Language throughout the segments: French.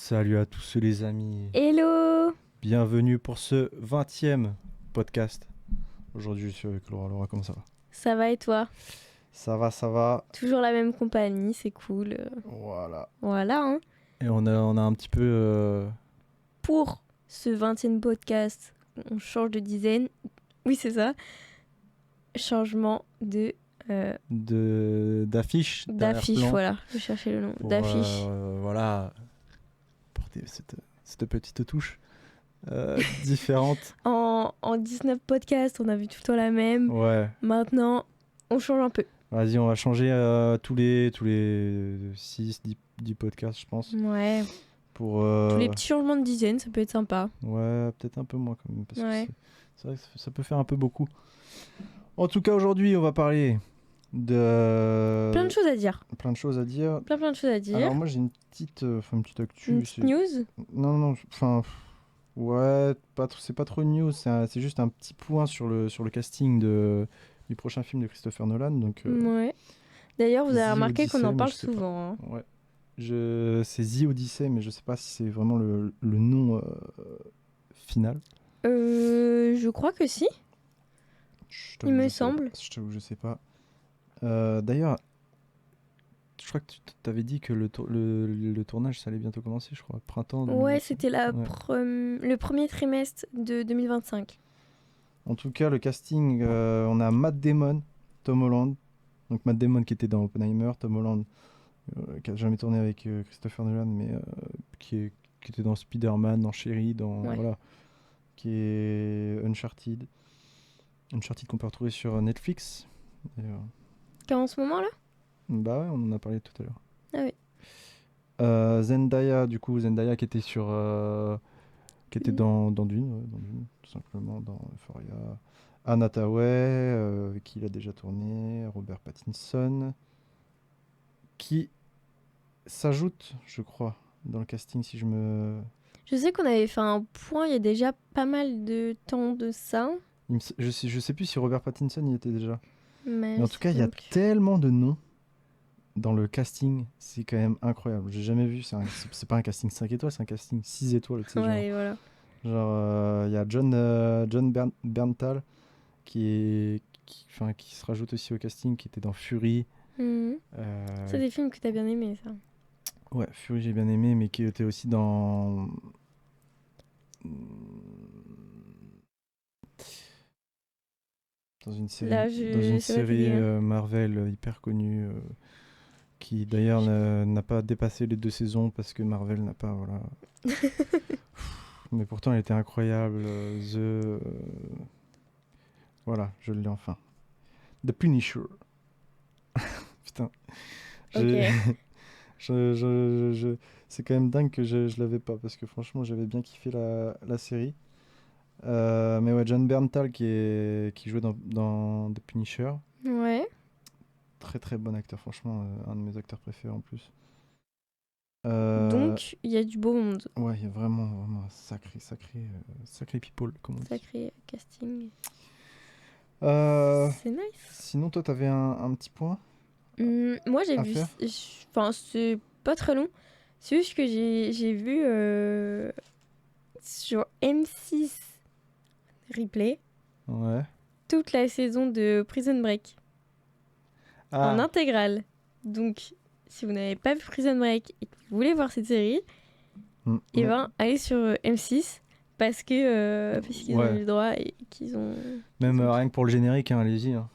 Salut à tous les amis, Hello! bienvenue pour ce 20e podcast. Aujourd'hui je suis avec Laura. Laura, comment ça va? Ça va et toi? Ça va. Toujours la même compagnie, c'est cool. Voilà. Voilà, hein. Et on a un petit peu... Pour ce 20e podcast, on change de dizaine. Oui, c'est ça. Changement d'affiche, d'affiche, d'arrière-plan. voilà. Je cherchais le nom. Pour, D'affiche. voilà, porter cette petite touche différente. En 19 podcasts, on a vu tout le temps la même. Ouais. Maintenant, on change un peu. Vas-y, on va changer tous les 6-10 podcasts, je pense. Ouais. Pour, Tous les petits changements de dizaine, ça peut être sympa. Ouais, peut-être un peu moins quand même, parce Ouais. que c'est vrai que ça peut faire un peu beaucoup. En tout cas, aujourd'hui, on va parler de... Plein de choses à dire. Plein de choses à dire. Plein de choses à dire. Alors moi, j'ai une petite actu. Une petite news. Non, enfin... Ouais, c'est pas trop une news, c'est juste un petit point sur le casting du prochain film de Christopher Nolan. Donc, Ouais. D'ailleurs, vous avez The remarqué qu'on Odyssey, en mais parle je sais pas. souvent. Hein. Ouais. C'est The Odyssey, mais je sais pas si c'est vraiment le nom final. Je crois que si. Il me semble. Je t'avoue, je sais pas. D'ailleurs, je crois que tu t'avais dit que le tournage, ça allait bientôt commencer, je crois. Printemps 2025. Ouais, c'était Ouais. le premier trimestre de 2025. En tout cas, le casting, on a Matt Damon, Tom Holland. Donc Matt Damon qui était dans Oppenheimer, Tom Holland qui a jamais tourné avec Christopher Nolan, mais qui était dans Spider-Man, dans Cherry, Ouais. voilà, qui est Uncharted qu'on peut retrouver sur Netflix. D'ailleurs. Qu'en ce moment là? Bah ouais, on en a parlé tout à l'heure. Ah oui. Zendaya qui était qui était dans Dune, tout simplement, dans Euphoria. Anna Hathaway, avec qui il a déjà tourné, Robert Pattinson, qui s'ajoute, je crois, dans le casting, si je me... Je sais qu'on avait fait un point il y a déjà pas mal de temps de ça. Je sais plus si Robert Pattinson y était déjà. Mais en tout cas, il y a tellement de noms dans le casting, c'est quand même incroyable. J'ai jamais vu, c'est pas un casting 5 étoiles, c'est un casting 6 étoiles. Tu sais, ouais, voilà. Genre, il y a John Berntal qui se rajoute aussi au casting, qui était dans Fury. C'est des films que t'as bien aimé, ça. Ouais, Fury j'ai bien aimé, mais qui était aussi dans une série, Là, Marvel hyper connue, qui d'ailleurs n'a pas dépassé les 2 saisons parce que Marvel n'a pas, voilà. Mais pourtant elle était incroyable. Voilà, je l'ai enfin. The Punisher. Putain. Ok. C'est quand même dingue que je l'avais pas, parce que franchement j'avais bien kiffé la série. Mais ouais, John Berntal qui jouait dans The Punisher. Ouais. Très très bon acteur, franchement, un de mes acteurs préférés en plus. Donc, il y a du beau monde. Ouais, il y a vraiment un sacré people, comme on dit. Sacré casting. Euh, C'est nice. Sinon, toi, t'avais un petit point moi, j'ai à vu... faire Enfin, c'est pas très long. C'est juste que j'ai vu sur M6 Replay Ouais. toute la saison de Prison Break en intégrale. Donc, si vous n'avez pas vu Prison Break et que vous voulez voir cette série, et ben, allez sur M6 parce qu'ils ont eu le droit et qu'ils ont... Même rien que pour le générique, hein, allez-y. Hein.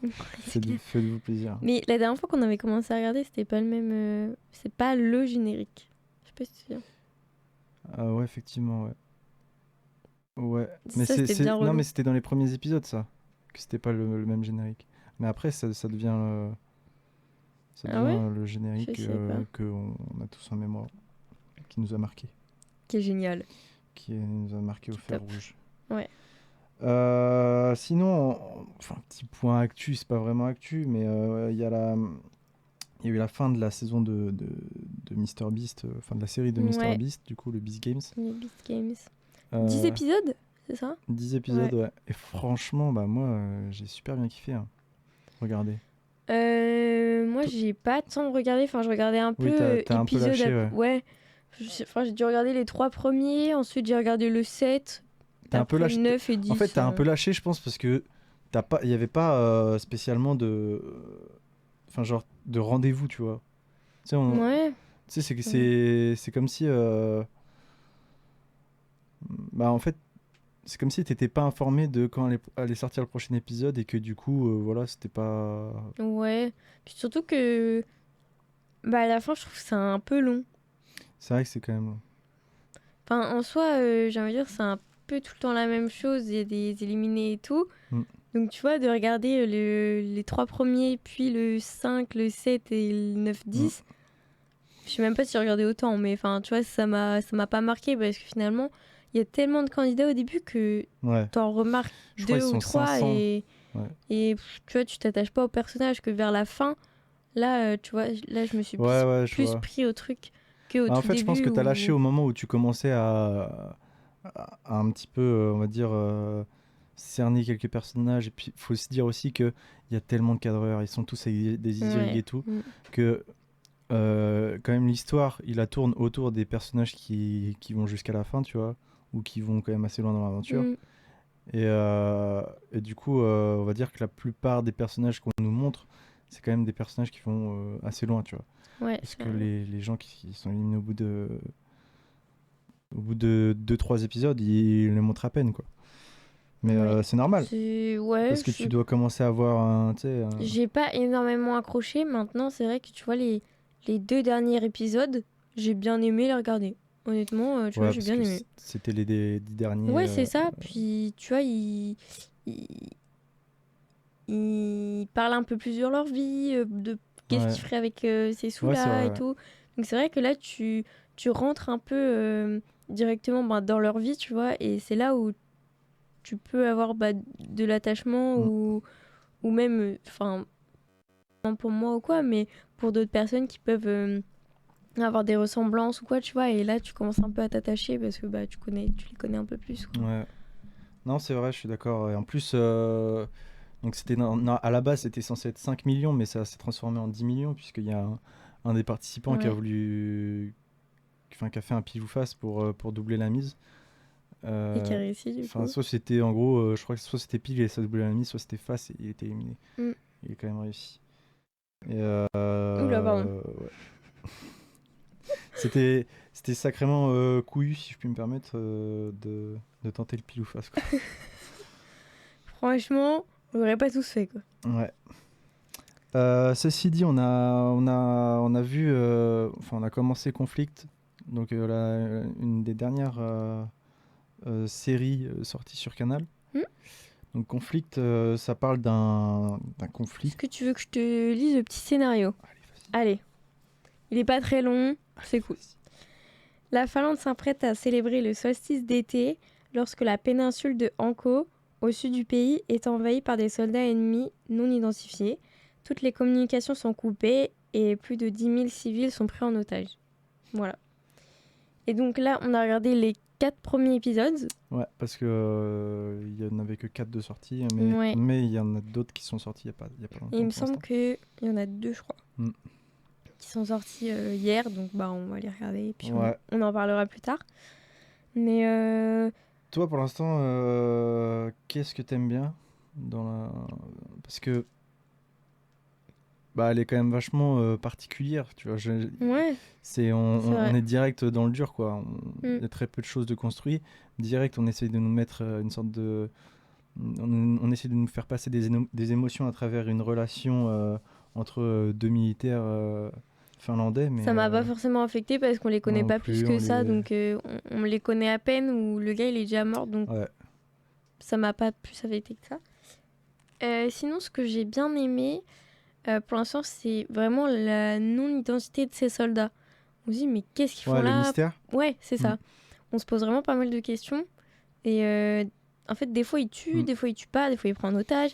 C'est clair. Faites-vous plaisir. Mais la dernière fois qu'on avait commencé à regarder, c'était pas le même... c'est pas le générique. Je sais pas si tu te souviens. Ah ouais, effectivement, ouais. Ouais. Mais ça, c'était bien relou. Non, mais c'était dans les premiers épisodes, ça. Que c'était pas le même générique. Mais après, ça devient... le générique qu'on a tous en mémoire, qui nous a marqué. Qui est génial. Qui nous a marqué au fer rouge. Ouais. Sinon, enfin, petit point actu, c'est pas vraiment actu, mais il y a eu la fin de la saison de MrBeast, fin de la série de MrBeast, du coup, le Beast Games. Le Beast Games. 10 épisodes, c'est ça? 10 épisodes, ouais. Et franchement, bah moi, j'ai super bien kiffé. Hein. Regardez. Moi, j'ai pas tant regardé. Enfin, je regardais un peu t'as un peu lâché, ouais. J'ai dû regarder les 3 premiers, ensuite j'ai regardé le 7, T'as un peu lâché. 9 et 10. En fait, t'as un peu lâché, je pense, parce que il y avait pas spécialement de, enfin genre de rendez-vous, tu vois. Tu sais, Ouais. tu sais, c'est comme si, bah en fait, c'est comme si t'étais pas informé de quand allait sortir le prochain épisode et que du coup, voilà, c'était pas. Ouais. Puis surtout que, bah, à la fin, je trouve que c'est un peu long. C'est vrai que c'est quand même. Enfin, en soi, j'ai envie de dire, c'est un peu tout le temps la même chose. Il y a des éliminés et tout. Mm. Donc, tu vois, de regarder les 3 premiers, puis le 5, le 7 et le 9, 10. Je sais même pas si j'ai regardé autant, mais enfin, tu vois, ça m'a pas marqué parce que finalement, il y a tellement de candidats au début que Ouais. t'en remarques Je crois 2 qu'ils ou sont 3 500. et tu vois, tu t'attaches pas au personnage que vers la fin. Là, tu vois, là, je me suis plus pris au truc qu'au En tout fait, début. je pense que t'as lâché au moment où tu commençais à un petit peu, on va dire, cerner quelques personnages. Et puis, il faut se dire aussi qu'il y a tellement de cadreurs, ils sont tous avec des Iziri et tout, que quand même l'histoire, il la tourne autour des personnages qui vont jusqu'à la fin, tu vois, ou qui vont quand même assez loin dans l'aventure. Et du coup, on va dire que la plupart des personnages qu'on nous montre, c'est quand même des personnages qui vont assez loin, tu vois. Ouais, parce que les gens qui sont éliminés au bout de 2-3 épisodes, ils les montrent à peine, quoi. Mais c'est normal. Parce que tu dois commencer à avoir un. J'ai pas énormément accroché. Maintenant, c'est vrai que tu vois, les 2 derniers épisodes, j'ai bien aimé les regarder. Honnêtement, tu vois, j'ai bien aimé. C'était les 10 derniers. Ouais, c'est ça. Puis, tu vois, ils parlent un peu plus sur leur vie, de qu'est-ce qu'ils feraient avec ces sous-là et tout. Donc, c'est vrai que là, tu rentres un peu directement dans leur vie, tu vois, et c'est là où tu peux avoir de l'attachement ou même, enfin, non pour moi ou quoi, mais pour d'autres personnes qui peuvent avoir des ressemblances ou quoi, tu vois, et là, tu commences un peu à t'attacher parce que tu les connais un peu plus, quoi. Ouais. Non, c'est vrai, je suis d'accord. Et en plus, donc à la base, c'était censé être 5 millions, mais ça s'est transformé en 10 millions, puisqu'il y a un des participants qui a voulu. Enfin, qui a fait un pile ou face pour doubler la mise. Et qui a réussi, du coup. Soit c'était en gros, je crois que soit c'était pile et ça doublait la mise, soit c'était face et il était éliminé. Il a quand même réussi. Et Oula, pardon. Ouais. C'était sacrément couillu, si je puis me permettre, de tenter le pile ou face, quoi. Franchement, on l'aurait pas tous fait, quoi. Ouais. Ceci dit, on a vu, enfin on a commencé Conflict, donc une des dernières séries sorties sur Canal. Donc Conflict, ça parle d'un conflit. Est-ce que tu veux que je te lise le petit scénario ? Allez. Il est pas très long, c'est cool. La Finlande s'apprête à célébrer le solstice d'été lorsque la péninsule de Hanko, au sud du pays, est envahie par des soldats ennemis non identifiés. Toutes les communications sont coupées et plus de 10 000 civils sont pris en otage. Voilà. Et donc là, on a regardé les 4 premiers épisodes. Ouais, parce que il y en avait que 4 de sortie, mais il y en a d'autres qui sont sortis il y a pas longtemps. Et il me semble qu'il y en a 2, je crois, qui sont sortis hier, donc on va les regarder et puis on en parlera plus tard. Mais toi, pour l'instant, qu'est-ce que t'aimes bien parce que elle est quand même vachement particulière, tu vois. On est direct dans le dur, quoi. Il y a très peu de choses de construit. Direct, on essaie de nous mettre une sorte de... On essaie de nous faire passer des émotions à travers une relation entre deux militaires finlandais. Mais, ça m'a pas forcément affecté parce qu'on les connaît pas plus que ça, donc on les connaît à peine, ou le gars il est déjà mort, donc ça m'a pas plus affecté que ça. Sinon, ce que j'ai bien aimé, pour l'instant, c'est vraiment la non-identité de ces soldats. On se dit, mais qu'est-ce qu'ils font là ? Le mystère. Ouais, c'est ça. On se pose vraiment pas mal de questions. Et en fait, des fois, ils tuent, des fois, ils tuent pas, des fois, ils prennent en otage.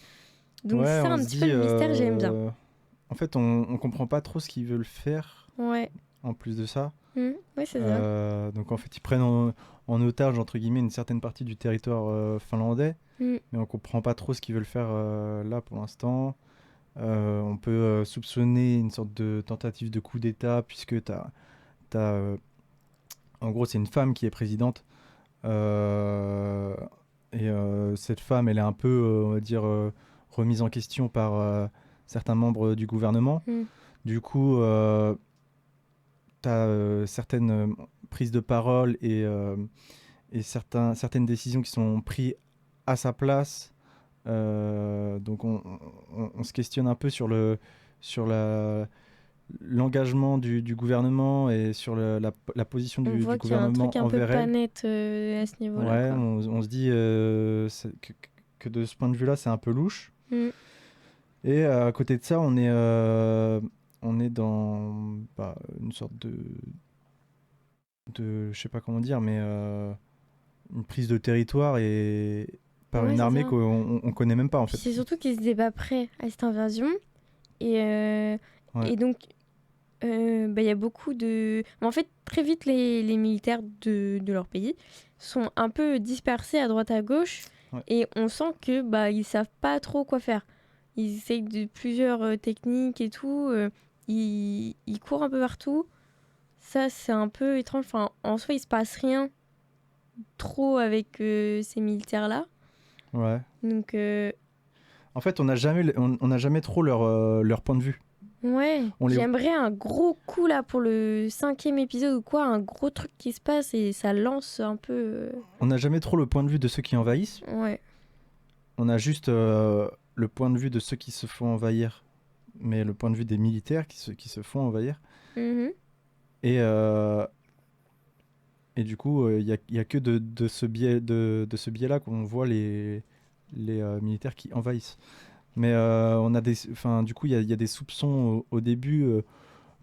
Donc, ça, un petit peu le mystère, j'aime bien. En fait, on comprend pas trop ce qu'ils veulent faire. Ouais. En plus de ça. Ouais, c'est ça. Donc, en fait, ils prennent en otage, entre guillemets, une certaine partie du territoire finlandais. Mais on comprend pas trop ce qu'ils veulent faire là pour l'instant. On peut soupçonner une sorte de tentative de coup d'État, puisque t'as En gros, c'est une femme qui est présidente. Et cette femme, elle est un peu, on va dire, remise en question par certains membres du gouvernement. Du coup, tu as certaines prises de parole et certaines décisions qui sont prises à sa place. Donc on se questionne un peu sur l'engagement du gouvernement et sur la position du gouvernement envers elle. On voit qu'il y a un truc un peu pas net à ce niveau-là. Ouais, on se dit que de ce point de vue-là, c'est un peu louche. Et à côté de ça, on est dans une sorte de je sais pas comment dire, mais une prise de territoire et par une armée qu'on connaît même pas en fait. C'est surtout qu'ils n'étaient pas prêts à cette invasion et donc y a beaucoup de... En fait, très vite, les militaires de leur pays sont un peu dispersés à droite à gauche et on sent que ils savent pas trop quoi faire. Ils essayent de plusieurs techniques et tout. Ils courent un peu partout. Ça, c'est un peu étrange. Enfin, en soi, il se passe rien trop avec ces militaires-là. Ouais. Donc... En fait, on n'a jamais trop leur point de vue. Ouais, j'aimerais un gros coup là pour le 5e épisode ou quoi, un gros truc qui se passe et ça lance un peu... On n'a jamais trop le point de vue de ceux qui envahissent. Ouais. On a juste le point de vue de ceux qui se font envahir, mais le point de vue des militaires qui se font envahir. Et du coup, il y a que de ce biais-là qu'on voit les militaires qui envahissent. Mais on a du coup, il y a des soupçons au début,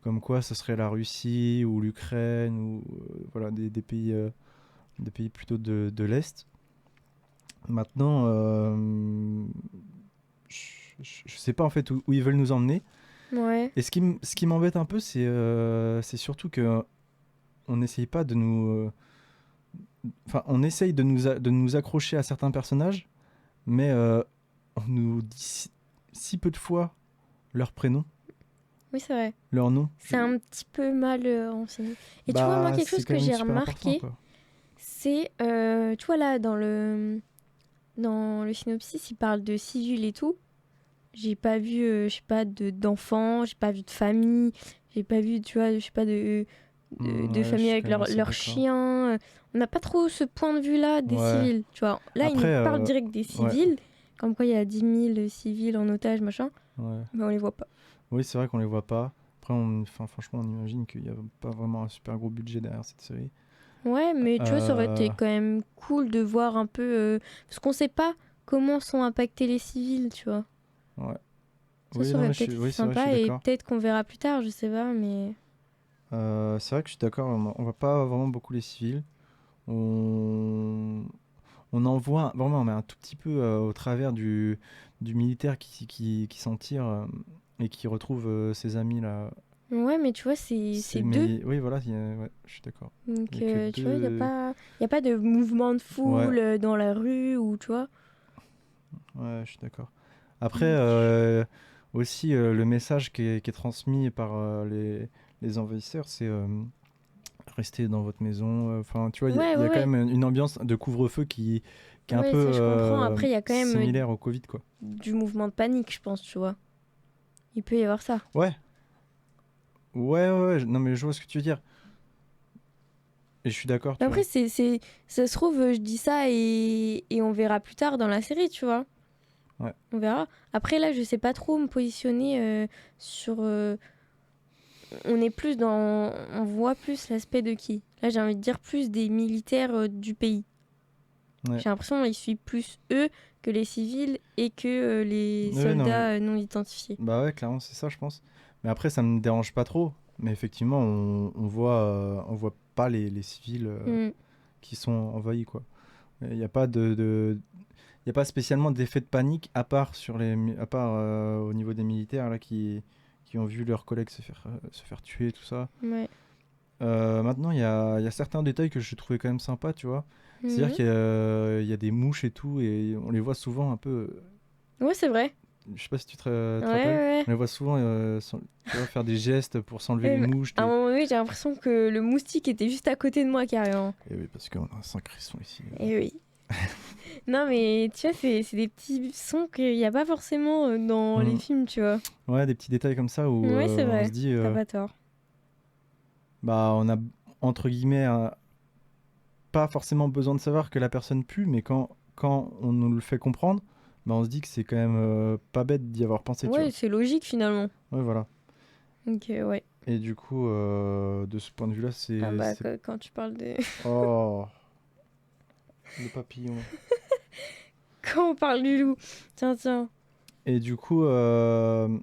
comme quoi ce serait la Russie ou l'Ukraine ou voilà des pays plutôt de l'Est. Maintenant, je sais pas en fait où ils veulent nous emmener. Ouais. Et ce qui m'embête un peu, c'est surtout que on n'essaye pas de nous, on essaye de nous accrocher à certains personnages, mais on nous dit si peu de fois leur prénom. Oui, c'est vrai. Leur nom. C'est un petit peu mal renseigné. Et tu vois, moi, quelque chose que j'ai remarqué, c'est, tu vois, là, dans le synopsis, il parle de civils et tout. J'ai pas vu, je sais pas, d'enfants, j'ai pas vu de famille, j'ai pas vu, tu vois, je sais pas, de famille avec leurs chiens. On n'a pas trop ce point de vue-là des civils, tu vois. Là, ils nous parlent direct des civils, comme quoi il y a 10 000 civils en otage, machin, mais on les voit pas. Oui, c'est vrai qu'on les voit pas. Après, franchement, on imagine qu'il n'y a pas vraiment un super gros budget derrière cette série. Ouais, mais tu vois, ça aurait été quand même cool de voir un peu... parce qu'on sait pas comment sont impactés les civils, tu vois. Ouais. Ça aurait peut-être été sympa et peut-être qu'on verra plus tard, je sais pas, mais... c'est vrai que je suis d'accord, on voit pas vraiment beaucoup les civils. On en voit vraiment, mais un tout petit peu au travers du militaire qui s'en tire et qui retrouve ses amis là. Ouais, mais tu vois, c'est deux. Oui, voilà, je suis d'accord. Donc, tu vois, il n'y a pas de mouvement de foule dans la rue ou tu vois. Ouais, je suis d'accord. Après, aussi, le message qui est transmis par les envahisseurs, c'est rester dans votre maison. Enfin, tu vois, il y a quand même une ambiance de couvre-feu qui est un peu Après, y a quand même similaire au Covid, quoi. Du mouvement de panique, je pense, tu vois. Il peut y avoir ça. Ouais, non, mais je vois ce que tu veux dire. Et je suis d'accord. Après, ça se trouve, je dis ça et on verra plus tard dans la série, tu vois. Ouais. On verra. Après, là, je sais pas trop me positionner sur... on est plus dans... On voit plus l'aspect de qui? Là, j'ai envie de dire plus des militaires du pays. Ouais. J'ai l'impression qu'ils suivent plus eux que les civils et que les soldats non identifiés. Bah ouais, clairement, c'est ça, je pense. Mais après, ça me dérange pas trop. Mais effectivement, on voit pas les civils qui sont envahis, quoi. Il n'y a pas il y a pas spécialement d'effet de panique à part au niveau des militaires là qui ont vu leurs collègues se faire tuer, tout ça. Ouais. Maintenant, il y a certains détails que je trouvais quand même sympas, tu vois. C'est-à-dire qu'il y a des mouches et tout, et on les voit souvent un peu... Ouais, c'est vrai. Je sais pas si tu te Ouais, rappelles. ouais. On les voit souvent tu vois, faire des gestes pour s'enlever les mouches. À un moment donné, j'ai l'impression que le moustique était juste à côté de moi, carrément. Et oui, parce qu'on a un sacré son ici. Et oui. Non, mais tu vois, c'est des petits sons qu'il n'y a pas forcément dans les films, tu vois. Ouais, des petits détails comme ça où Ouais, c'est on vrai. se dit, T'as pas tort. bah, on a entre guillemets pas forcément besoin de savoir que la personne pue, mais quand on nous le fait comprendre, bah, on se dit que c'est quand même pas bête d'y avoir pensé, tu Ouais, vois. c'est logique finalement. Ouais, voilà. Donc, ouais. Et du coup, de ce point de vue-là, Ah bah, quand tu parles de. Oh, le papillon. Quand on parle du loup. Tiens, tiens. Et du coup, ouais,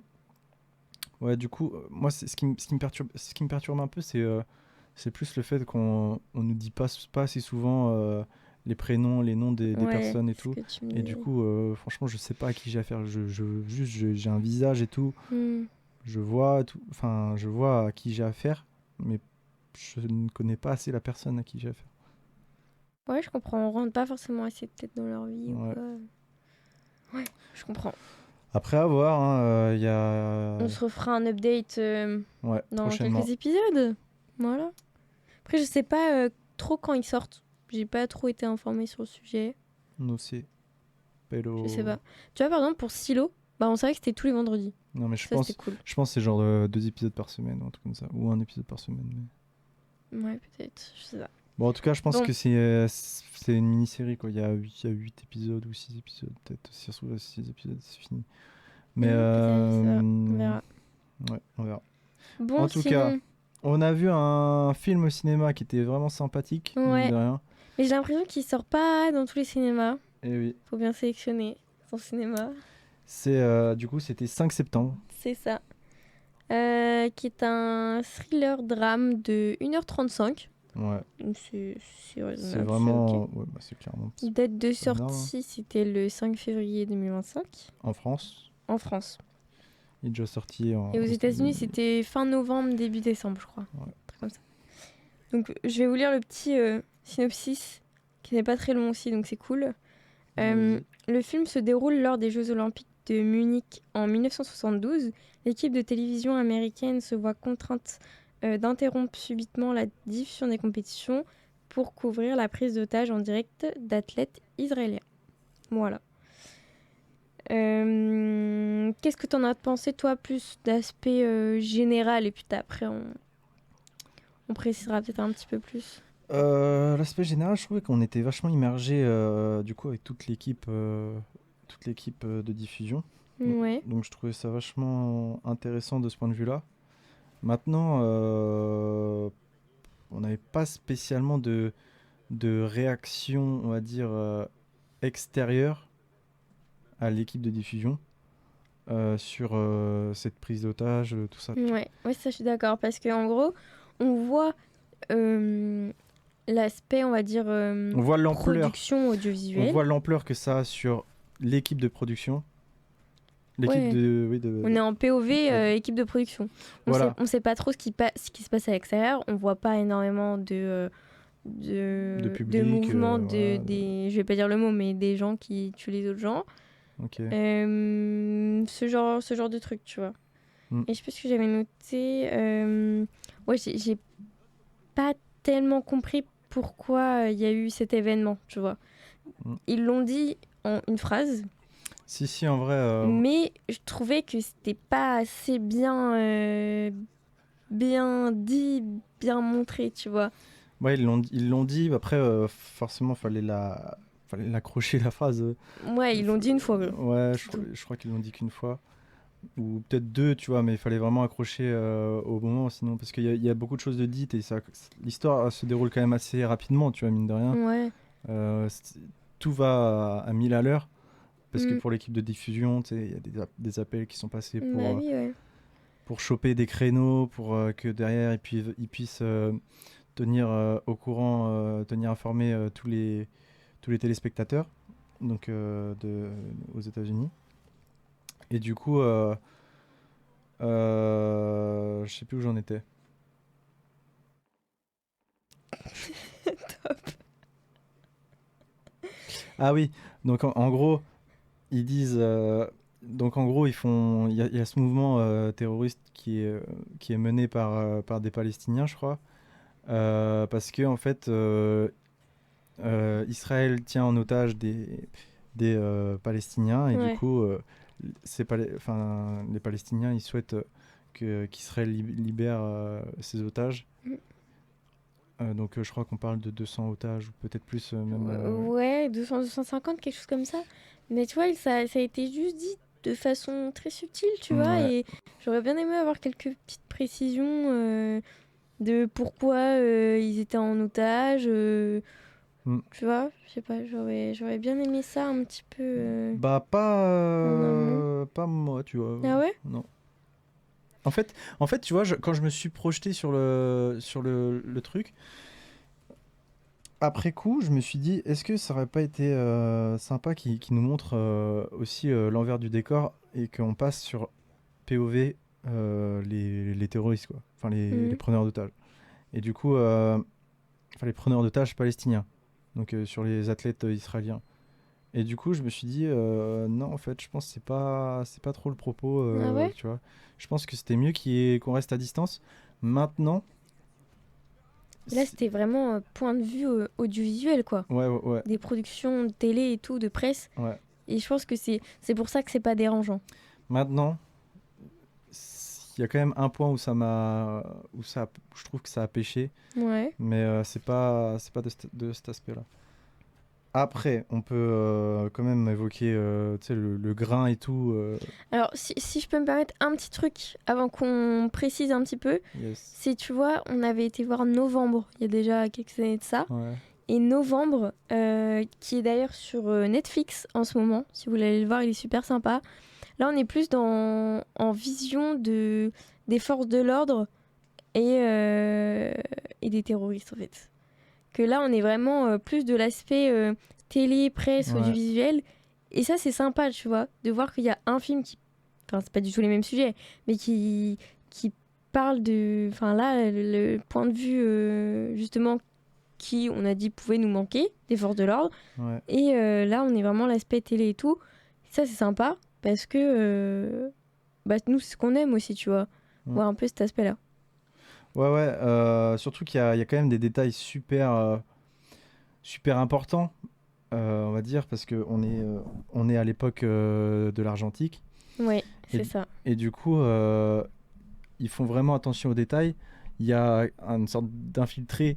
du coup, moi, ce qui me perturbe un peu, c'est plus le fait qu'on nous dit pas assez souvent les prénoms, les noms des Ouais, personnes et ce tout. que tu me Et du dis. coup, franchement, je sais pas à qui j'ai affaire. J'ai un visage et tout. Je vois tout, enfin, je vois à qui j'ai affaire, mais je ne connais pas assez la personne à qui j'ai affaire. Ouais, je comprends. On rentre pas forcément assez peut-être dans leur vie ou Ouais. quoi. Ouais, je comprends. Après à voir, hein, il y a. On se refera un update Ouais, dans prochainement. quelques épisodes. Voilà. Après, je sais pas trop quand ils sortent. J'ai pas trop été informée sur le sujet. No sé, Je sais pero. pas. Tu vois, par exemple, pour Silo, bah, on savait que c'était tous les vendredis. Non, mais Ça, c'était cool. je pense que c'est genre 2 épisodes par semaine, ou un truc comme ça, ou un épisode par semaine. Ouais, peut-être. Je sais pas. Bon, en tout cas, je pense Bon. que c'est une mini-série, quoi. Il y a 8 épisodes ou 6 épisodes, peut-être. Si ça se trouve, 6 épisodes, c'est fini. Mais Peut-être, je sais pas. On verra. ouais, on verra. Bon, En tout cas, sinon. on a vu un film au cinéma qui était vraiment sympathique, mine Ouais. de rien. Mais j'ai l'impression qu'il sort pas dans tous les cinémas. Et oui. Faut bien sélectionner son cinéma. Du coup, c'était 5 septembre. C'est ça. Qui est un thriller drame de 1h35. Ouais. Donc c'est C'est raisonnable, vraiment. c'est ok. Ouais, bah, c'est clairement. Date de pas énorme, hein. sortie, c'était le 5 février 2025 En France. en France. Il est déjà sorti Et aux aux États-Unis, États-Unis. c'était fin novembre, début décembre, je crois. Ouais. Un truc comme ça. Donc je vais vous lire le petit synopsis, qui n'est pas très long aussi, donc c'est cool. Le film se déroule lors des Jeux Olympiques de Munich en 1972. L'équipe de télévision américaine se voit contrainte d'interrompre subitement la diffusion des compétitions pour couvrir la prise d'otage en direct d'athlètes israéliens. Voilà. Qu'est-ce que t'en as pensé, toi, plus d'aspect général, et puis après, on précisera peut-être un petit peu plus. L'aspect général, je trouvais qu'on était vachement immergé du coup avec toute l'équipe de diffusion. Ouais. Donc je trouvais ça vachement intéressant de ce point de vue-là. Maintenant, on n'avait pas spécialement de réaction, on va dire, extérieure à l'équipe de diffusion sur cette prise d'otage, tout ça. Ouais, ça je suis d'accord, parce qu'en gros, on voit l'aspect, on va dire, On voit l'ampleur. production On audiovisuelle. voit l'ampleur que ça a sur l'équipe de production. L'équipe Ouais. de. On est en POV, équipe de production. Voilà. On sait pas trop ce qui se passe à l'extérieur. On voit pas énormément de public, mouvements, voilà, je vais pas dire le mot, mais des gens qui tuent les autres gens. Ok. Ce genre de truc, tu vois. Et je sais pas ce que j'avais noté. Ouais, j'ai pas tellement compris pourquoi il y a eu cet événement, tu vois. Ils l'ont dit en une phrase. Si, en vrai. Mais je trouvais que c'était pas assez bien dit, bien montré, tu vois. Ouais, ils l'ont dit. Après, forcément, fallait l'accrocher la phrase. Ouais, ils l'ont dit une fois. Ouais, je crois qu'ils l'ont dit qu'une fois. Ou peut-être deux, tu vois, mais il fallait vraiment accrocher au moment, sinon. Parce qu'il y a beaucoup de choses de dites et l'histoire se déroule quand même assez rapidement, tu vois, mine de rien. Ouais. Tout va à 1000 à l'heure. Parce que pour l'équipe de diffusion, tu sais, il y a des appels qui sont passés pour choper des créneaux, pour que derrière ils puissent tenir au courant, tenir informés tous les téléspectateurs donc, aux États-Unis. Et du coup, je sais plus où j'en étais. Top. Ah oui, donc en gros, ils disent donc en gros, il y a ce mouvement terroriste qui est mené par des Palestiniens, je crois, parce que en fait, Israël tient en otage des Palestiniens et du coup, les Palestiniens, ils souhaitent qu'Israël libère ses otages. Donc je crois qu'on parle de 200 otages ou peut-être plus même. Ouais, 200, 250, quelque chose comme ça. Mais tu vois, ça a été juste dit de façon très subtile, tu vois, Ouais. et j'aurais bien aimé avoir quelques petites précisions de pourquoi ils étaient en otage. Tu vois, je sais pas, j'aurais bien aimé ça un petit peu Bah en amont. pas moi, tu vois. Ah ouais? Non. En fait, tu vois, quand je me suis projeté sur le truc, après coup, je me suis dit, est-ce que ça aurait pas été sympa qui nous montre aussi l'envers du décor et qu'on passe sur POV les terroristes, quoi. Enfin, les Mhm. preneurs d'otages. Et du coup, les preneurs d'otages palestiniens. Donc, sur les athlètes israéliens. Et du coup, je me suis dit, non, en fait, je pense que c'est pas trop le propos, Ah ouais? tu vois. Je pense que c'était mieux qu'on reste à distance. Maintenant, Là, c'était vraiment point de vue audiovisuel, quoi. ouais, ouais, ouais, Des productions de télé et tout, de presse. ouais. Et je pense que c'est pour ça que c'est pas dérangeant. Maintenant, il y a quand même un point je trouve que ça a pêché, Ouais. mais c'est pas de cet aspect-là. Après, on peut quand même évoquer, tu sais, le grain et tout. Alors, si je peux me permettre un petit truc avant qu'on précise un petit peu, Yes. c'est, tu vois, on avait été voir Novembre, il y a déjà quelques années de ça. Ouais. Et Novembre, qui est d'ailleurs sur Netflix en ce moment, si vous voulez aller le voir, il est super sympa. Là, on est plus en vision des forces de l'ordre et des terroristes, en fait. Que là, on est vraiment plus de l'aspect télé, presse, Ouais. audiovisuel. Et ça, c'est sympa, tu vois, de voir qu'il y a un film qui... Enfin, c'est pas du tout les mêmes sujets, mais qui parle de... Enfin, là, le point de vue, justement, qui, on a dit, pouvait nous manquer, des forces de l'ordre. Ouais. Et là, on est vraiment l'aspect télé et tout. Ça, c'est sympa, parce que... bah, nous, c'est ce qu'on aime aussi, tu vois. Mm. Voir un peu cet aspect-là. Ouais, ouais. Surtout qu'il y a quand même des détails super importants, on va dire, parce on est à l'époque de l'argentique. Ouais, Et, c'est ça. et du coup, ils font vraiment attention aux détails. Il y a une sorte d'infiltré,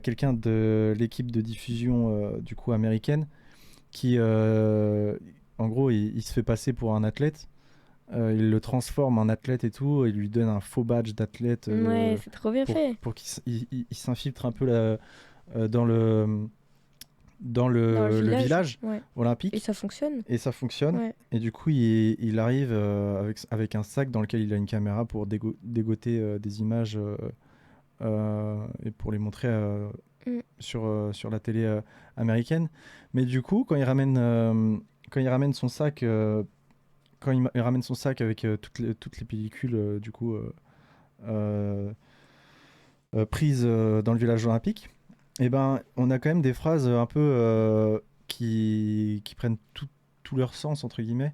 quelqu'un de l'équipe de diffusion du coup américaine, qui, en gros, il se fait passer pour un athlète. Il le transforme en athlète et tout. Il lui donne un faux badge d'athlète Ouais, c'est trop bien fait. pour qu'il s'infiltre un peu dans le Dans le le village, village ouais. Et olympique. ça fonctionne. Et ça fonctionne. Ouais. Et du coup, il arrive avec un sac dans lequel il a une caméra pour dégoter des images et pour les montrer Mm. sur la télé américaine. Mais du coup, quand il ramène son sac, il ramène son sac avec toutes les pellicules du coup prises dans le village olympique, et ben, on a quand même des phrases un peu qui prennent tout leur sens entre guillemets.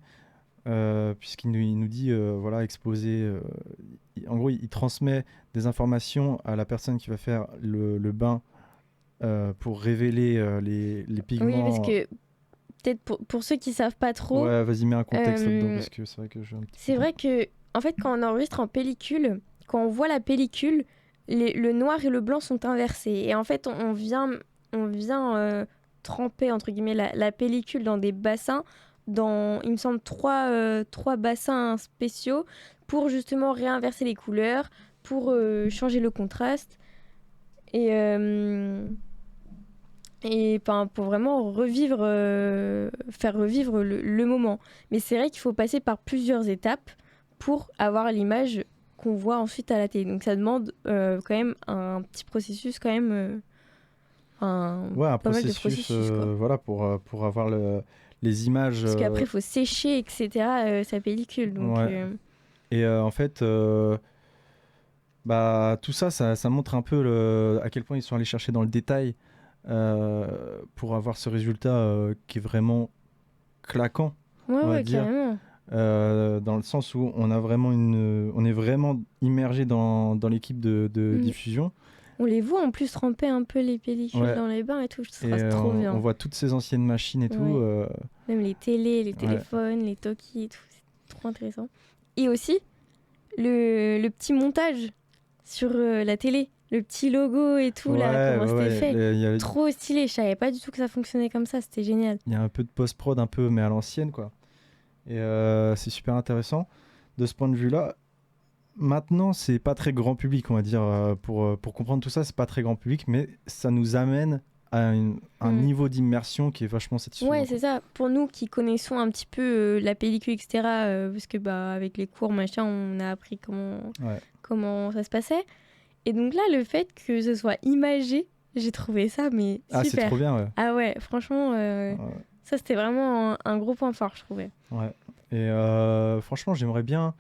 Il nous dit voilà, exposer. En gros, il transmet des informations à la personne qui va faire le bain pour révéler les Oui, parce pigments. que peut-être pour ceux qui savent pas trop, Ouais, vas-y, mets un contexte là-dedans euh, parce que c'est vrai que j'ai un petit peu. c'est vrai que en fait, quand on enregistre en pellicule, quand on voit la pellicule, le noir et le blanc sont inversés. Et en fait, on vient tremper entre guillemets la pellicule dans des bassins, il me semble, trois bassins spéciaux pour justement réinverser les couleurs, pour changer le contraste. Et, pour vraiment faire revivre le moment. Mais c'est vrai qu'il faut passer par plusieurs étapes pour avoir l'image qu'on voit ensuite à la télé. Donc ça demande quand même un petit processus, quand même, Ouais, un pas mal de processus processus, quoi. voilà, pour avoir les images. Parce qu'après, il faut sécher, etc., sa pellicule. Donc, Ouais. Et en fait, bah, tout ça, ça montre un peu à quel point ils sont allés chercher dans le détail pour avoir ce résultat qui est vraiment claquant, ouais, on va ouais, dire. carrément. dans le sens où on est vraiment immergé dans l'équipe de diffusion. On les voit en plus tremper un peu les pellicules dans les bains et tout, c'est trop bien. On voit toutes ces anciennes machines et tout. Même les télés, les téléphones, les talkies et tout, c'est trop intéressant. Et aussi, le petit montage sur la télé, le petit logo et tout, là, comment c'était fait. Trop stylé, je savais pas du tout que ça fonctionnait comme ça, c'était génial. Il y a un peu de post-prod, un peu, mais à l'ancienne, quoi. Et c'est super intéressant. De ce point de vue-là, maintenant, c'est pas très grand public, on va dire. Pour comprendre tout ça, c'est pas très grand public, mais ça nous amène à un niveau d'immersion qui est vachement satisfaisant. Ouais, c'est ça. Pour nous qui connaissons un petit peu la pellicule, etc., parce que avec les cours, machin, on a appris comment ça se passait. Et donc là, le fait que ce soit imagé, j'ai trouvé ça, mais super. Ah, c'est trop bien, ouais. Ah ouais, franchement, ça, c'était vraiment un gros point fort, je trouvais. Ouais. Et franchement, j'aimerais bien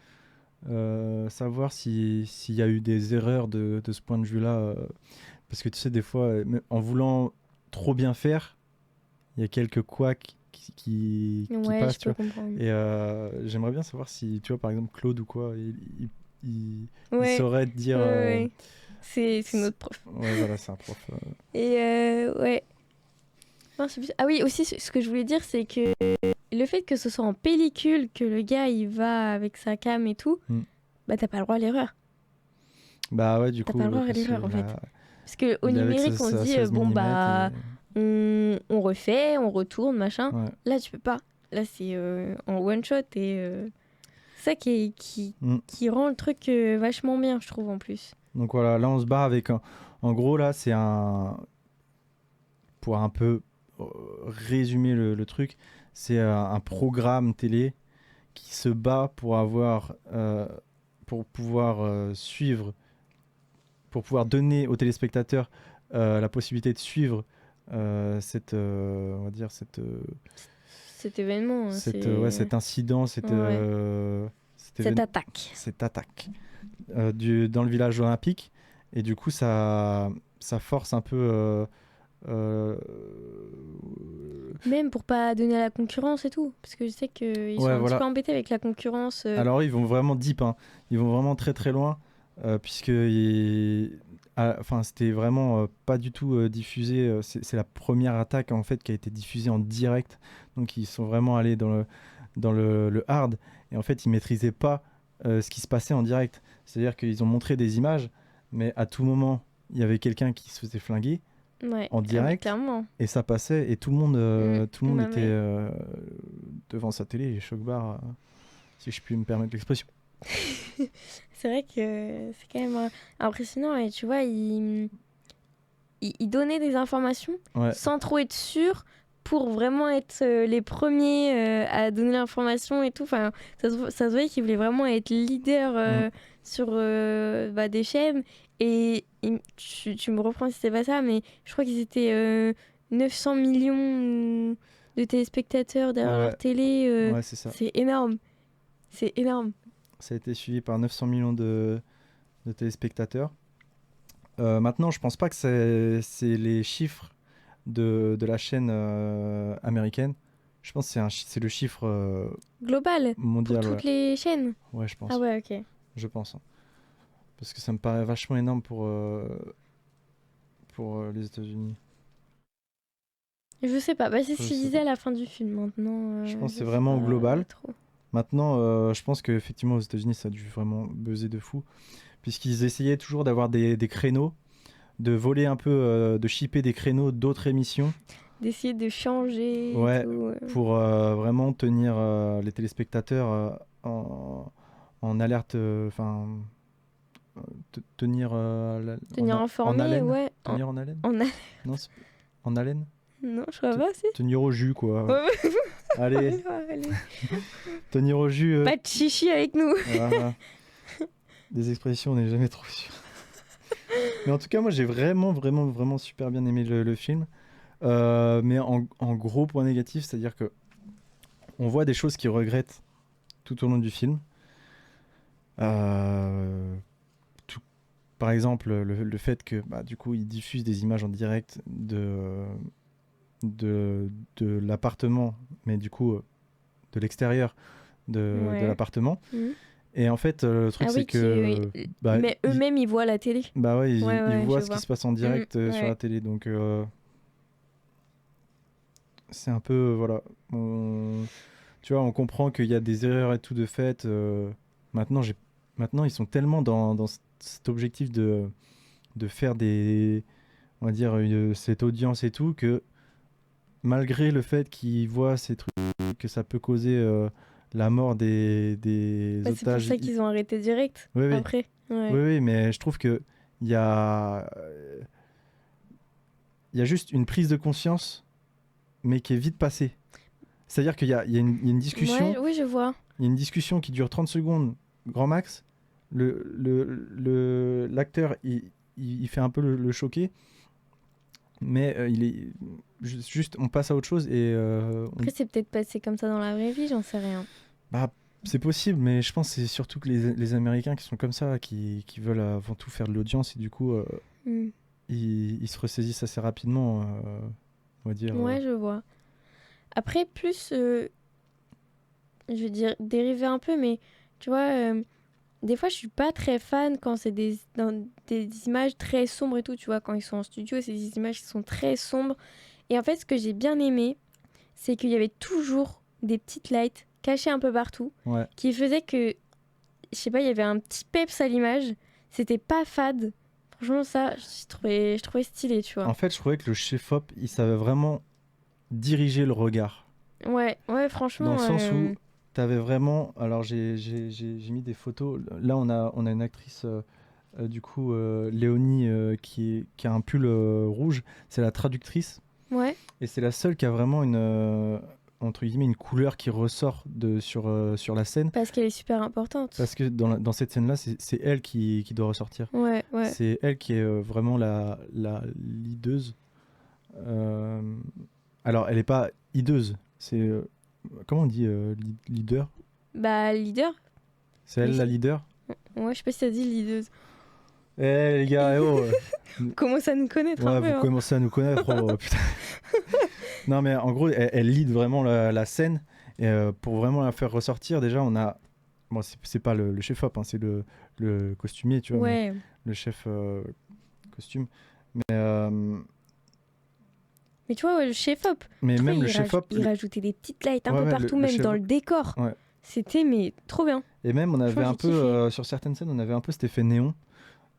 savoir s'il y a eu des erreurs de ce point de vue-là. Parce que tu sais, des fois, en voulant trop bien faire, il y a quelques couacs qui passent. Je peux comprendre. Et j'aimerais bien savoir si, tu vois, par exemple, Claude ou quoi, il saurait te dire... C'est notre prof. Ouais, voilà, c'est un prof. Et ouais. Non, ah oui, aussi, ce que je voulais dire, c'est que le fait que ce soit en pellicule, que le gars, il va avec sa cam et tout, bah t'as pas le droit à l'erreur. Bah ouais, du coup... T'as pas le droit à l'erreur, en fait. Parce qu'au numérique, on se dit, bon, bah... On refait, on retourne, machin. Ouais. Là, tu peux pas. Là, c'est en one-shot et ça qui rend le truc vachement bien, je trouve, en plus. Donc voilà, là, on se bat avec... En gros, là, c'est pour un peu résumer le truc, c'est un programme télé qui se bat pour pouvoir suivre, pour pouvoir donner aux téléspectateurs la possibilité de suivre cet événement, cet incident, cette attaque dans le village olympique. Et du coup, ça force un peu... Même pour pas donner à la concurrence et tout, parce que je sais qu'ils sont un petit peu embêtés avec la concurrence. Alors ils vont vraiment deep, hein. Ils vont vraiment très très loin, puisque c'était vraiment pas du tout diffusé. C'est la première attaque en fait qui a été diffusée en direct, donc ils sont vraiment allés dans le hard, et en fait ils maîtrisaient pas ce qui se passait en direct. C'est-à-dire qu'ils ont montré des images, mais à tout moment il y avait quelqu'un qui se faisait flinguer. En direct, et ça passait, et tout le monde était devant sa télé, les choc-barres, si je puis me permettre l'expression. C'est vrai que c'est quand même impressionnant, et tu vois, il donnait des informations sans trop être sûr, pour vraiment être les premiers à donner l'information et tout. Enfin, ça se voyait qu'il voulait vraiment être leader sur des chaînes. Et tu me reprends si c'est pas ça, mais je crois qu'ils étaient 900 millions de téléspectateurs derrière leur télé. Ouais, c'est ça. C'est énorme. C'est énorme. Ça a été suivi par 900 millions de téléspectateurs. Maintenant, je pense pas que c'est les chiffres de la chaîne américaine. Je pense que c'est le chiffre global mondial. Pour toutes les chaînes. Ouais, je pense. Ah ouais, ok. Je pense. Parce que ça me paraît vachement énorme pour les États-Unis. Je sais pas. C'est ce qu'il disait à la fin du film maintenant. Je pense que c'est vraiment global. Maintenant, je pense qu'effectivement aux États-Unis, ça a dû vraiment buzzer de fou. Puisqu'ils essayaient toujours d'avoir des créneaux, de voler un peu, de shipper des créneaux d'autres émissions. D'essayer de changer. Ouais, et tout, pour vraiment tenir les téléspectateurs en alerte. Tenir informé, en haleine. Ouais. Tenir en haleine. Non, en haleine. Non, je crois pas, si. Tenir au jus, quoi. Allez. Tenir au jus. Pas de chichi avec nous. Voilà. Des expressions, on n'est jamais trop sûr. Mais en tout cas, moi, j'ai vraiment, vraiment, vraiment super bien aimé le film. Mais en gros point négatif, c'est-à-dire que on voit des choses qu'ils regrettent tout au long du film. Par exemple, le fait que du coup, ils diffusent des images en direct de l'appartement, mais du coup de l'extérieur de l'appartement. Mhm. Et en fait, le truc, c'est que... mais eux-mêmes, ils voient la télé. Bah ouais, ils voient je ce vois. qui se passe en direct sur la télé. Donc, c'est un peu... voilà. Tu vois, on comprend qu'il y a des erreurs et tout de fait. Maintenant, ils sont tellement dans cet objectif de faire on va dire, cette audience et tout, que malgré le fait qu'ils voient ces trucs, que ça peut causer la mort des otages. C'est pour ça qu'ils ont arrêté direct, après. Oui, mais je trouve que il y a juste une prise de conscience, mais qui est vite passée. C'est-à-dire qu'il y a une discussion. Oui, je vois. Il y a une discussion qui dure 30 secondes, grand max. L'acteur, il fait un peu le choqué, mais il est juste, on passe à autre chose. Et après, c'est peut-être passé comme ça dans la vraie vie, j'en sais rien. Bah, c'est possible, mais je pense que c'est surtout que les Américains qui sont comme ça, qui veulent avant tout faire de l'audience, et du coup, ils se ressaisissent assez rapidement, on va dire. Ouais, je vois. Après, plus, je veux dire, dériver un peu, mais tu vois, des fois, je suis pas très fan quand c'est des images très sombres et tout, tu vois, quand ils sont en studio, c'est des images qui sont très sombres. Et en fait, ce que j'ai bien aimé, c'est qu'il y avait toujours des petites lights cachées un peu partout, qui faisaient que, je sais pas, il y avait un petit peps à l'image. C'était pas fade. Franchement, ça, je trouvais stylé, tu vois. En fait, je trouvais que le chef-op, il savait vraiment diriger le regard. Ouais, franchement. Dans le sens où t'avais vraiment... Alors, j'ai mis des photos. Là, on a une actrice, du coup, Léonie, qui a un pull rouge. C'est la traductrice. Ouais. Et c'est la seule qui a vraiment entre guillemets, une couleur qui ressort sur la scène. Parce qu'elle est super importante. Parce que dans cette scène-là, c'est elle qui doit ressortir. Ouais. C'est elle qui est vraiment la leaduse. Alors, elle n'est pas hideuse. C'est... comment on dit leader ? Bah, leader. C'est elle la leader ? Ouais, je sais pas si ça dit leaduse. Eh les gars, Vous commencez à nous connaître un peu. Vous commencez à nous connaître, putain. Non, mais en gros, elle lead vraiment la scène. Et pour vraiment la faire ressortir, déjà, on a... Bon, c'est pas le chef-op, hein, c'est le costumier, tu vois. Ouais. Le chef costume. Mais tu vois, le chef-op. Mais même le chef-op... Il rajoutait des petites lights un peu partout, même dans le décor. Ouais. C'était, mais trop bien. Et même, on avait un peu... sur certaines scènes, on avait un peu cet effet néon.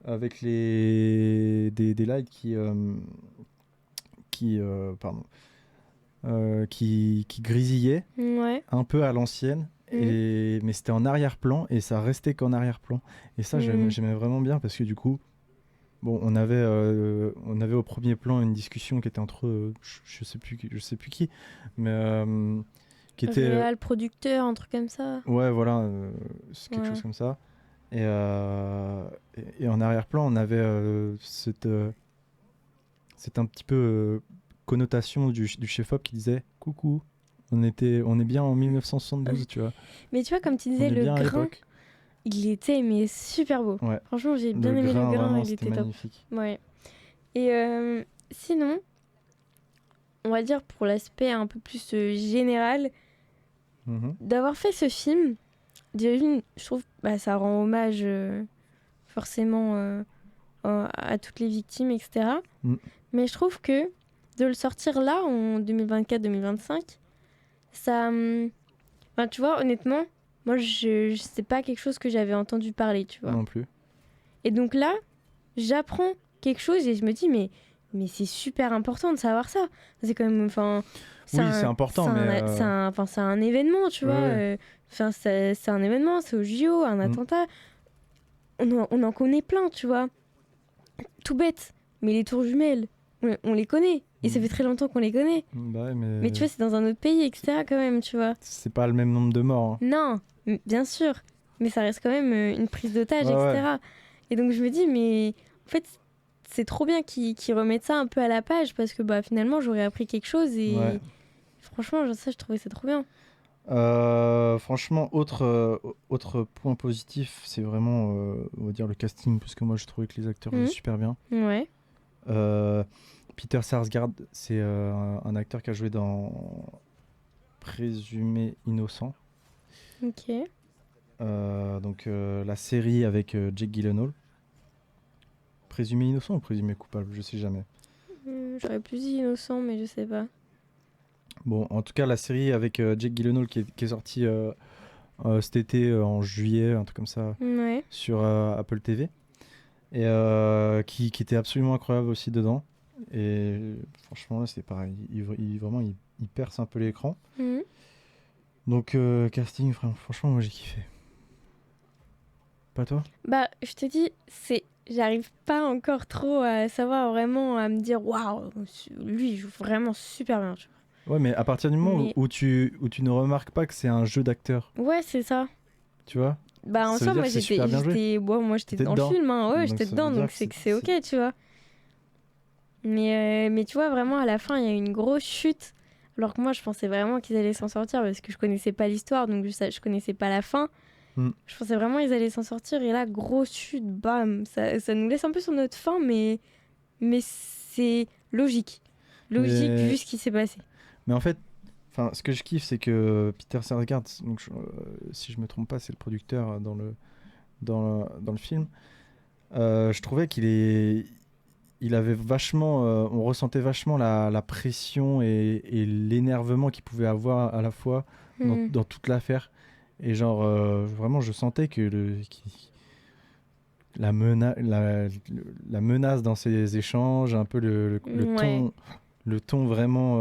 Avec des lights qui grisillaient un peu à l'ancienne, mais c'était en arrière-plan et ça restait qu'en arrière-plan. Et ça, j'aimais vraiment bien parce que du coup, bon, on avait au premier plan une discussion qui était entre je sais plus qui, mais qui était réal, producteur, un truc comme ça. Ouais, voilà, c'est quelque chose comme ça. Et en arrière-plan, on avait cette un petit peu connotation du chef-op qui disait « Coucou, on est bien en 1972, tu vois. » Mais tu vois, comme tu disais, le grain, il était mais super beau. Ouais. Franchement, j'ai bien aimé le grain, vraiment, il était magnifique. Top. Ouais. Et sinon, on va dire pour l'aspect un peu plus général, d'avoir fait ce film, je trouve que ça rend hommage forcément à toutes les victimes, etc. Mais je trouve que de le sortir là, en 2024-2025, ça... tu vois, honnêtement, moi, c'est pas quelque chose que j'avais entendu parler, tu vois. Non plus. Et donc là, j'apprends quelque chose et je me dis, mais c'est super important de savoir ça. C'est quand même... c'est important, mais... c'est un événement, tu vois. C'est un événement, c'est au JO, un attentat. On en connaît plein, tu vois. Tout bête. Mais les tours jumelles, on les connaît. Et ça fait très longtemps qu'on les connaît. Bah ouais, mais tu vois, c'est dans un autre pays, etc. quand même, tu vois. C'est pas le même nombre de morts. Hein. Non, bien sûr. Mais ça reste quand même une prise d'otage, etc. Ouais. Et donc je me dis, mais en fait, c'est trop bien qu'ils remettent ça un peu à la page parce que finalement, j'aurais appris quelque chose et franchement, ça, je trouvais ça trop bien. Franchement, autre point positif, c'est vraiment, on va dire, le casting, parce que moi, je trouvais que les acteurs jouaient super bien. Ouais. Peter Sarsgaard, c'est un acteur qui a joué dans Présumé Innocent. Ok. Donc la série avec Jake Gyllenhaal. Présumé innocent ou présumé coupable, je sais jamais. J'aurais plus dit innocent, mais je sais pas. Bon, en tout cas, la série avec Jake Gyllenhaal qui est sortie cet été en juillet, un truc comme ça, Ouais. sur Apple TV. Et qui était absolument incroyable aussi dedans. Et franchement, là, c'est pareil. Vraiment, il perce un peu l'écran. Mhm. Donc, casting, franchement, moi, j'ai kiffé. Pas toi? Bah, je te dis, j'arrive pas encore trop à savoir vraiment, à me dire, waouh, lui, il joue vraiment super bien. Tu Ouais, mais à partir du moment Mais- où tu ne remarques pas que c'est un jeu d'acteur, vois. Ouais, c'est ça. tu vois, Bah, en ça veut soi, dire moi, que c'est super bien joué. moi, j'étais T'étais dans le dedans. film, hein. Ouais, Donc j'étais ça veut dedans, dire donc que c'est que c'est ok, tu vois. Mais tu vois, vraiment, à la fin, il y a une grosse chute. Alors que moi, je pensais vraiment qu'ils allaient s'en sortir parce que je connaissais pas l'histoire, donc je connaissais pas la fin. Hmm. Je pensais vraiment qu'ils allaient s'en sortir. Et là, grosse chute, bam. Ça nous laisse un peu sur notre fin, mais c'est logique. Logique vu Mais, ce qui s'est passé. mais en fait, ce que je kiffe, c'est que Peter Sarsgaard, donc si je me trompe pas, c'est le producteur dans le film. Je trouvais il avait vachement, on ressentait vachement la pression et l'énervement qu'il pouvait avoir à la fois Hmm. dans toute l'affaire. Et genre, vraiment, je sentais que la menace dans ces échanges, un peu Ouais. le ton vraiment,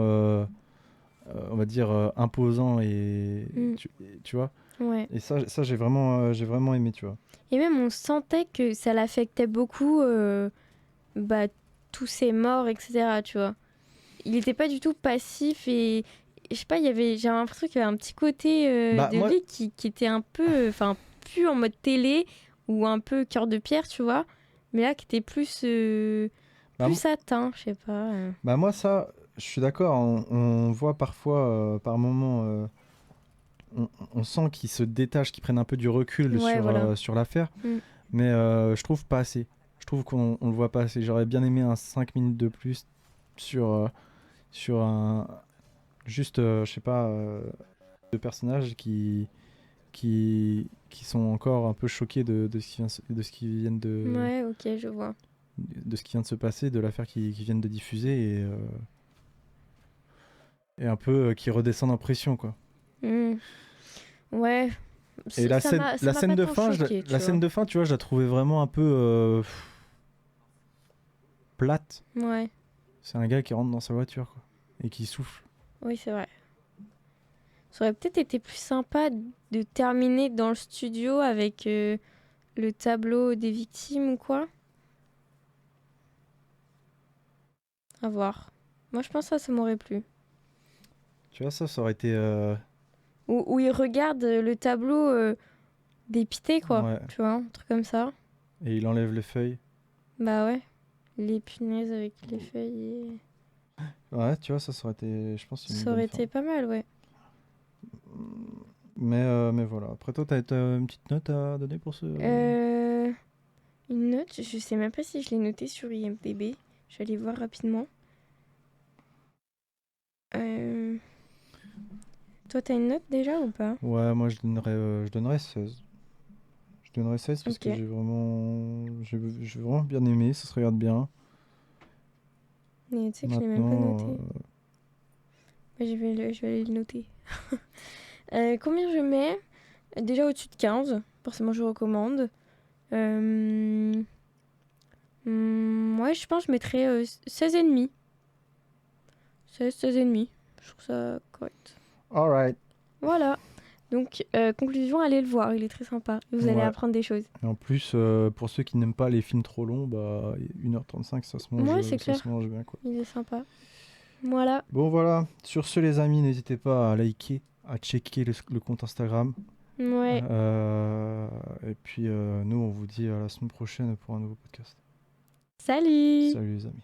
on va dire, imposant Hmm. tu vois. Ouais. Et ça j'ai vraiment aimé, tu vois. Et même, on sentait que ça l'affectait beaucoup, bah, tous ces morts, etc. Tu vois. Il n'était pas du tout passif et je sais pas, j'ai l'impression qu'il y avait un petit côté Bah, de moi, lui qui était un peu, enfin, plus en mode télé ou un peu cœur de pierre, tu vois. Mais là, qui était bah, plus atteint, je sais pas. Bah moi ça, je suis d'accord, on voit parfois, par moments, on sent qu'ils se détachent, qu'ils prennent un peu du recul Ouais, voilà. sur l'affaire, Mm. mais je trouve pas assez. Je trouve qu'on le voit pas assez. J'aurais bien aimé un 5 minutes de plus sur un... Juste, je sais pas, de personnages qui sont encore un peu choqués de ce qui Ouais, ok, je vois. de ce qui vient de se passer, de l'affaire qui viennent de diffuser et un peu qui redescendent en pression, quoi. Mm. Ouais, Et ça m'a pas tant choqué, la tu scène vois. de fin, tu vois, je la trouvais vraiment un peu plate. Ouais, C'est un gars qui rentre dans sa voiture, quoi, et qui souffle. oui, c'est vrai. Ça aurait peut-être été plus sympa de terminer dans le studio avec le tableau des victimes ou quoi. À voir. Moi, je pense que ça m'aurait plu. Tu vois, ça aurait été... Où il regarde le tableau dépité, quoi. Ouais. Tu vois, un truc comme ça. Et il enlève les feuilles. Bah ouais. Les punaises avec les feuilles. Ouais, tu vois, ça aurait été, je pense, une Ça bonne aurait fin. été pas mal, ouais. Mais voilà. Après toi, t'as une petite note à donner pour ce... Une note, je sais même pas si je l'ai notée sur IMDb. Je vais aller voir rapidement. Euh, Toi, t'as une note déjà ou pas? Ouais, moi, je donnerais 16. Je donnerais 16 parce que Ok. j'ai vraiment bien aimé, ça se regarde bien. Mais tu sais que je l'ai même pas Maintenant, noté. Bah, je vais aller le noter. Combien je mets? Déjà au-dessus de 15. Forcément, je recommande. Ouais, je pense que je mettrais 16,5. 16,5. Je trouve ça correct. alright. Voilà. Donc, conclusion, allez le voir. Il est très sympa. Vous allez Ouais. apprendre des choses. Et en plus, pour ceux qui n'aiment pas les films trop longs, bah 1h35, Ouais, c'est ça se clair. mange bien, quoi. Il est sympa. Voilà. Bon, voilà. Sur ce, les amis, n'hésitez pas à liker, à checker le compte Instagram. Ouais. Et puis, nous, on vous dit à la semaine prochaine pour un nouveau podcast. Salut! Salut, les amis.